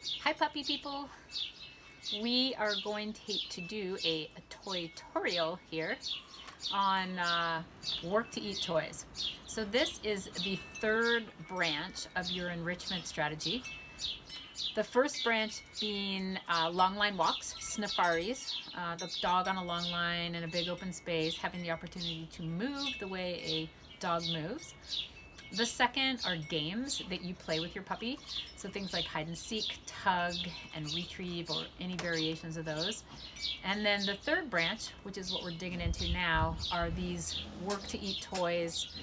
Hi puppy people! We are going to do a tutorial here on work to eat toys. So this is the third branch of your enrichment strategy. The first branch being long line walks, snifaris, the dog on a long line in a big open space, having the opportunity to move the way a dog moves. The second are games that you play with your puppy. So things like hide and seek, tug, and retrieve, or any variations of those. And then the third branch, which is what we're digging into now, are these work to eat toys,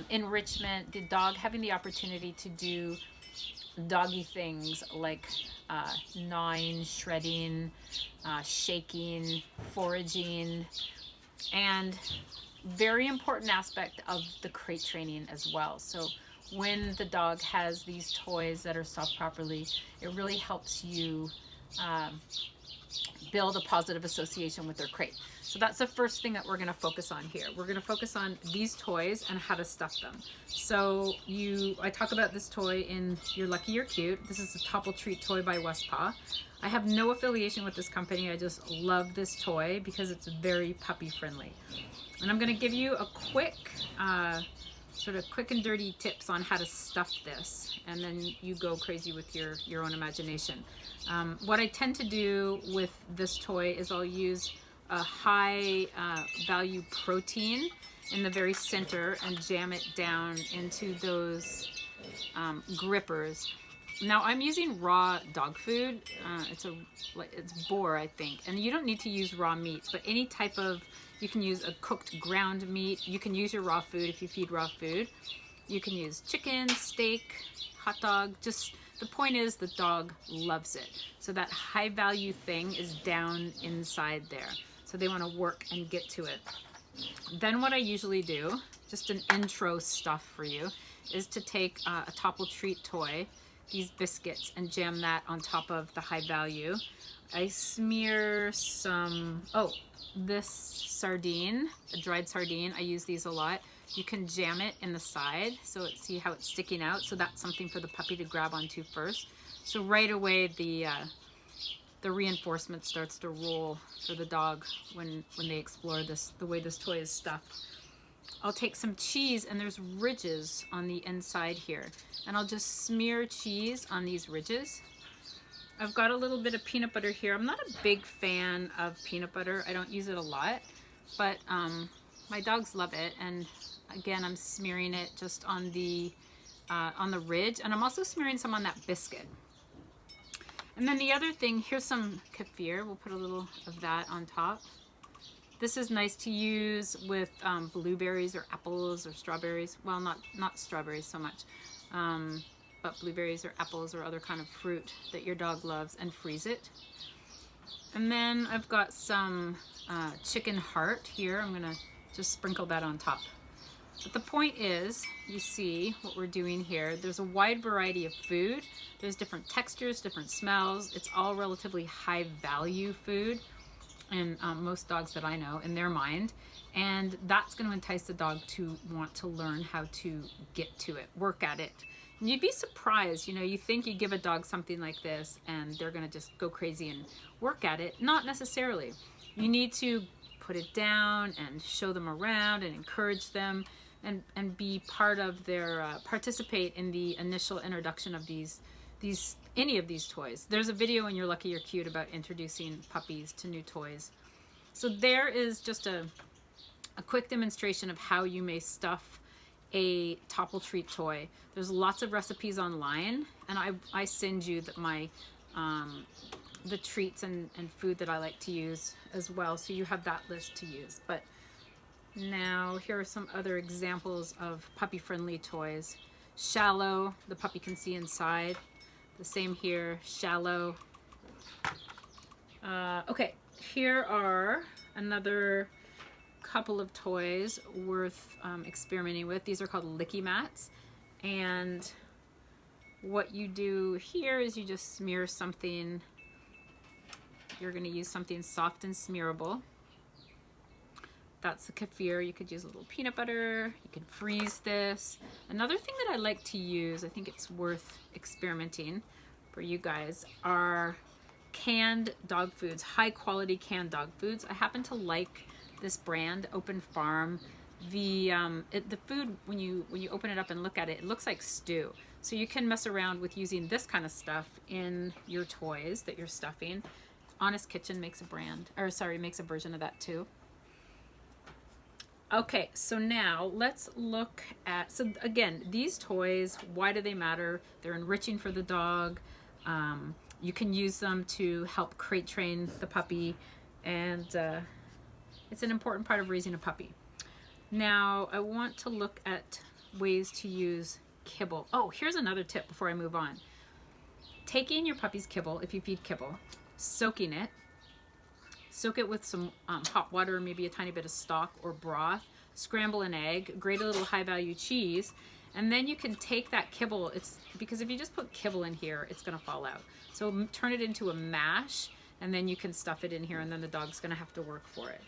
enrichment, the dog having the opportunity to do doggy things like gnawing, shredding, shaking, foraging, and very important aspect of the crate training as well. So when the dog has these toys that are stuffed properly, it really helps you build a positive association with their crate. So that's the first thing that we're going to focus on here. We're going to focus on these toys and how to stuff them. So I talk about this toy in You're Lucky You're Cute. This is a Topple Treat toy by Westpaw. I have no affiliation with this company. I just love this toy because it's very puppy friendly. And I'm going to give you a quick, sort of quick and dirty tips on how to stuff this, and then you go crazy with your own imagination. What I tend to do with this toy is I'll use a high value protein in the very center and jam it down into those grippers. Now I'm using raw dog food. It's boar, I think, and you don't need to use raw meat, but any type of, you can use a cooked ground meat. You can use your raw food if you feed raw food. You can use chicken, steak, hot dog. Just the point is the dog loves it. So that high value thing is down inside there. So they want to work and get to it. Then what I usually do, just an intro stuff for you, is to take a Topple Treat toy, these biscuits, and jam that on top of the high value. I smear some, this sardine, a dried sardine. I use these a lot. You can jam it in the side, so see how it's sticking out. So that's something for the puppy to grab onto first. So right away the reinforcement starts to roll for the dog when they explore this, the way this toy is stuffed. I'll take some cheese, and there's ridges on the inside here, and I'll just smear cheese on these ridges. I've got a little bit of peanut butter here. I'm not a big fan of peanut butter. I don't use it a lot, but my dogs love it. And again, I'm smearing it just on the ridge, and I'm also smearing some on that biscuit. And then the other thing, here's some kefir. We'll put a little of that on top. This is nice to use with blueberries or apples or strawberries. Well, not strawberries so much, but blueberries or apples or other kind of fruit that your dog loves, and freeze it. And then I've got some chicken heart here. I'm gonna just sprinkle that on top. But the point is, you see what we're doing here. There's a wide variety of food. There's different textures, different smells. It's all relatively high value food, and most dogs that I know, in their mind. And that's going to entice the dog to want to learn how to get to it, work at it. And you'd be surprised, you think you give a dog something like this and they're going to just go crazy and work at it. Not necessarily. You need to put it down and show them around and encourage them, and be part of their, participate in the initial introduction of any of these toys. There's a video in You're Lucky You're Cute about introducing puppies to new toys. So there is just a quick demonstration of how you may stuff a Topple Treat toy. There's lots of recipes online, and I send you the treats and food that I like to use as well, so you have that list to use. But now here are some other examples of puppy friendly toys. Shallow, the puppy can see inside. The same here, shallow. Okay, here are another couple of toys worth experimenting with. These are called licky mats, and what you do here is you just smear something. You're going to use something soft and smearable. That's the kefir. You could use a little peanut butter. You can freeze this. Another thing that I like to use, I think it's worth experimenting for you guys are canned dog foods, high quality canned dog foods. I happen to like this brand, Open Farm. The food, when you open it up and look at it, it looks like stew. So you can mess around with using this kind of stuff in your toys that you're stuffing. Honest Kitchen makes a makes a version of that too. Okay, so now let's look at, so again, these toys, why do they matter? They're enriching for the dog. You can use them to help crate train the puppy, and it's an important part of raising a puppy. Now, I want to look at ways to use kibble. Oh, here's another tip before I move on. Taking your puppy's kibble, if you feed kibble, soaking it, soak it with some hot water, maybe a tiny bit of stock or broth, scramble an egg, grate a little high-value cheese, and then you can take that kibble. It's because if you just put kibble in here, it's going to fall out. So turn it into a mash, and then you can stuff it in here, and then the dog's going to have to work for it.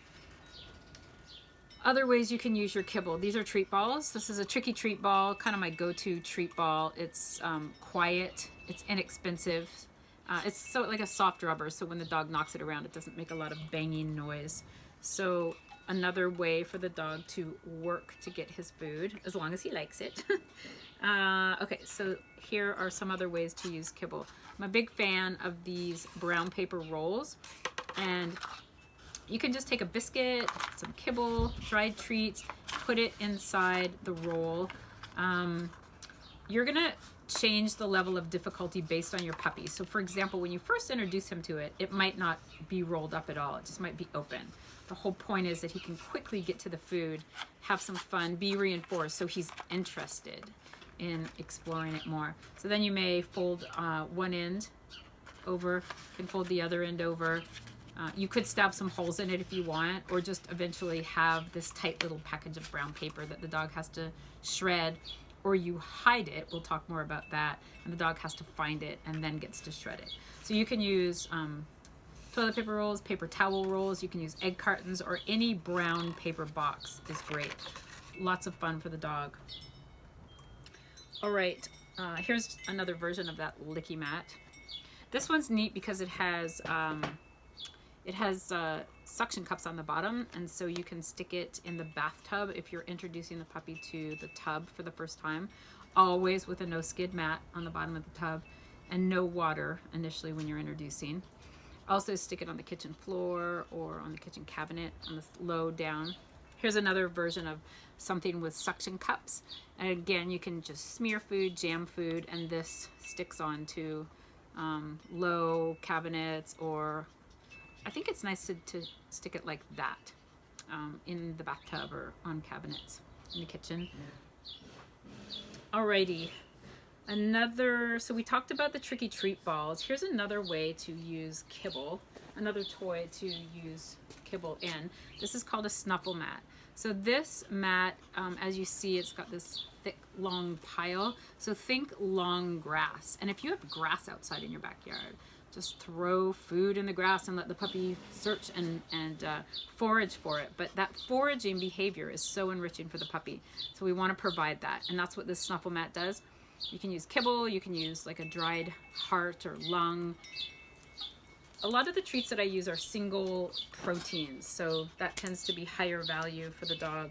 Other ways you can use your kibble. These are treat balls. This is a tricky treat ball, kind of my go-to treat ball. It's quiet, it's inexpensive. It's so like a soft rubber, so when the dog knocks it around, it doesn't make a lot of banging noise. So another way for the dog to work to get his food, as long as he likes it. Okay, so here are some other ways to use kibble. I'm a big fan of these brown paper rolls, and you can just take a biscuit, some kibble, dried treats, put it inside the roll. You're gonna change the level of difficulty based on your puppy. So for example, when you first introduce him to it, it might not be rolled up at all. It just might be open. The whole point is that he can quickly get to the food, have some fun, be reinforced, so he's interested in exploring it more. So then you may fold one end over, and fold the other end over. You could stab some holes in it if you want, or just eventually have this tight little package of brown paper that the dog has to shred, or you hide it. We'll talk more about that, and the dog has to find it and then gets to shred it. So you can use toilet paper rolls, paper towel rolls, you can use egg cartons, or any brown paper box is great. Lots of fun for the dog. All right, here's another version of that licky mat. This one's neat because it has suction cups on the bottom, and so you can stick it in the bathtub if you're introducing the puppy to the tub for the first time, always with a no skid mat on the bottom of the tub and no water initially when you're introducing. Also stick it on the kitchen floor or on the kitchen cabinet on the low down. Here's another version of something with suction cups, and again you can just smear food, jam food, and this sticks onto low cabinets, or I think it's nice to stick it like that in the bathtub or on cabinets in the kitchen. Alrighty, so we talked about the tricky treat balls. Here's another way to use kibble, another toy to use kibble in. This is called a snuffle mat. So this mat, as you see, it's got this thick, long pile. So think long grass. And if you have grass outside in your backyard, just throw food in the grass and let the puppy search and forage for it. But that foraging behavior is so enriching for the puppy. So we want to provide that. And that's what this snuffle mat does. You can use kibble, you can use like a dried heart or lung. A lot of the treats that I use are single proteins, so that tends to be higher value for the dog.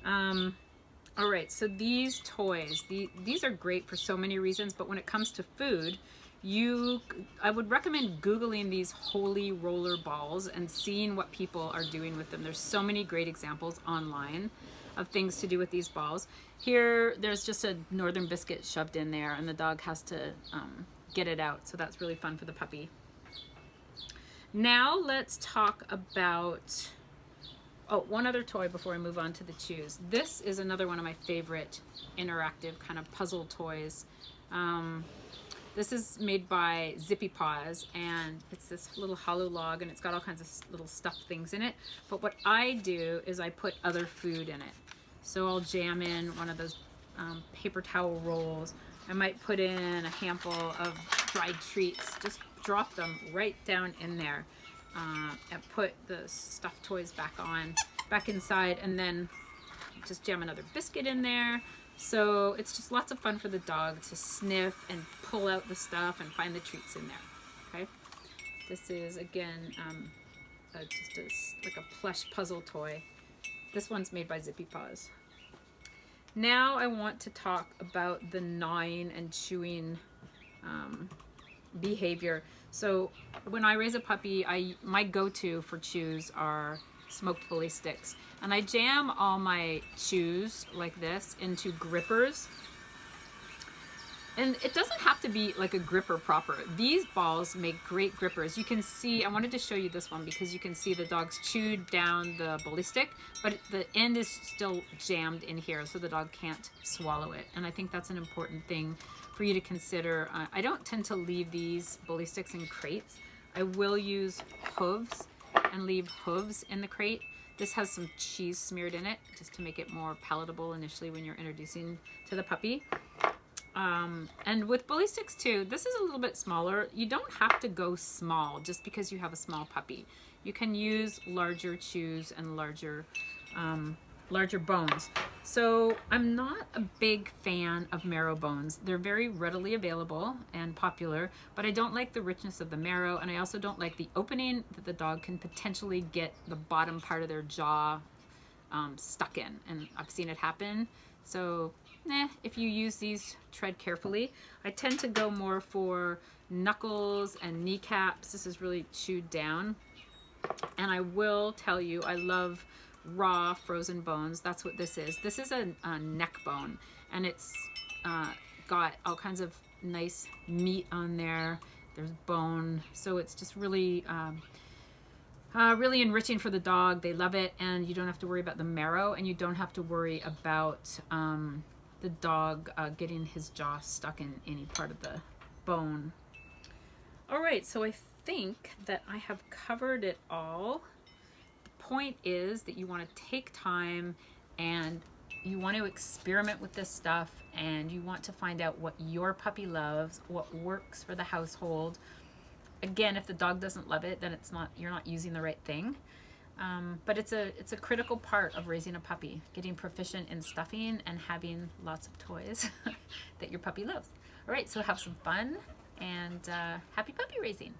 All right, so these toys, these are great for so many reasons, but when it comes to food, I would recommend Googling these holy roller balls and seeing what people are doing with them. There's so many great examples online of things to do with these balls. Here, there's just a northern biscuit shoved in there, and the dog has to get it out, so that's really fun for the puppy. Now let's talk about, one other toy before I move on to the chews. This is another one of my favorite interactive kind of puzzle toys. This is made by Zippy Paws, and it's this little hollow log, and it's got all kinds of little stuffed things in it. But what I do is I put other food in it. So I'll jam in one of those paper towel rolls. I might put in a handful of dried treats, just drop them right down in there, and put the stuffed toys back inside, and then just jam another biscuit in there, So it's just lots of fun for the dog to sniff and pull out the stuff and find the treats in there. Okay, this is again like a plush puzzle toy. This one's made by Zippy Paws. Now I want to talk about the gnawing and chewing behavior. So when I raise a puppy, my go-to for chews are smoked bully sticks. And I jam all my chews like this into grippers. And it doesn't have to be like a gripper proper. These balls make great grippers. You can see, I wanted to show you this one because you can see the dog's chewed down the bully stick, but the end is still jammed in here so the dog can't swallow it. And I think that's an important thing for you to consider. I don't tend to leave these bully sticks in crates. I will use hooves and leave hooves in the crate. This has some cheese smeared in it just to make it more palatable initially when you're introducing to the puppy. And with bully sticks too, this is a little bit smaller. You don't have to go small just because you have a small puppy. You can use larger chews and larger bones. So I'm not a big fan of marrow bones. They're very readily available and popular, but I don't like the richness of the marrow, and I also don't like the opening that the dog can potentially get the bottom part of their jaw stuck in, and I've seen it happen. So if you use these, tread carefully. I tend to go more for knuckles and kneecaps. This is really chewed down. And I will tell you, I love raw frozen bones. That's what this is. This is a neck bone, and it's got all kinds of nice meat on there. There's bone, so it's just really really enriching for the dog. They love it, and you don't have to worry about the marrow, and you don't have to worry about the dog getting his jaw stuck in any part of the bone. All right, so I think that I have covered it all. The point is that you want to take time and you want to experiment with this stuff, and you want to find out what your puppy loves, what works for the household. Again, if the dog doesn't love it, then you're not using the right thing. But it's a critical part of raising a puppy, getting proficient in stuffing and having lots of toys that your puppy loves. All right, so have some fun, and happy puppy raising.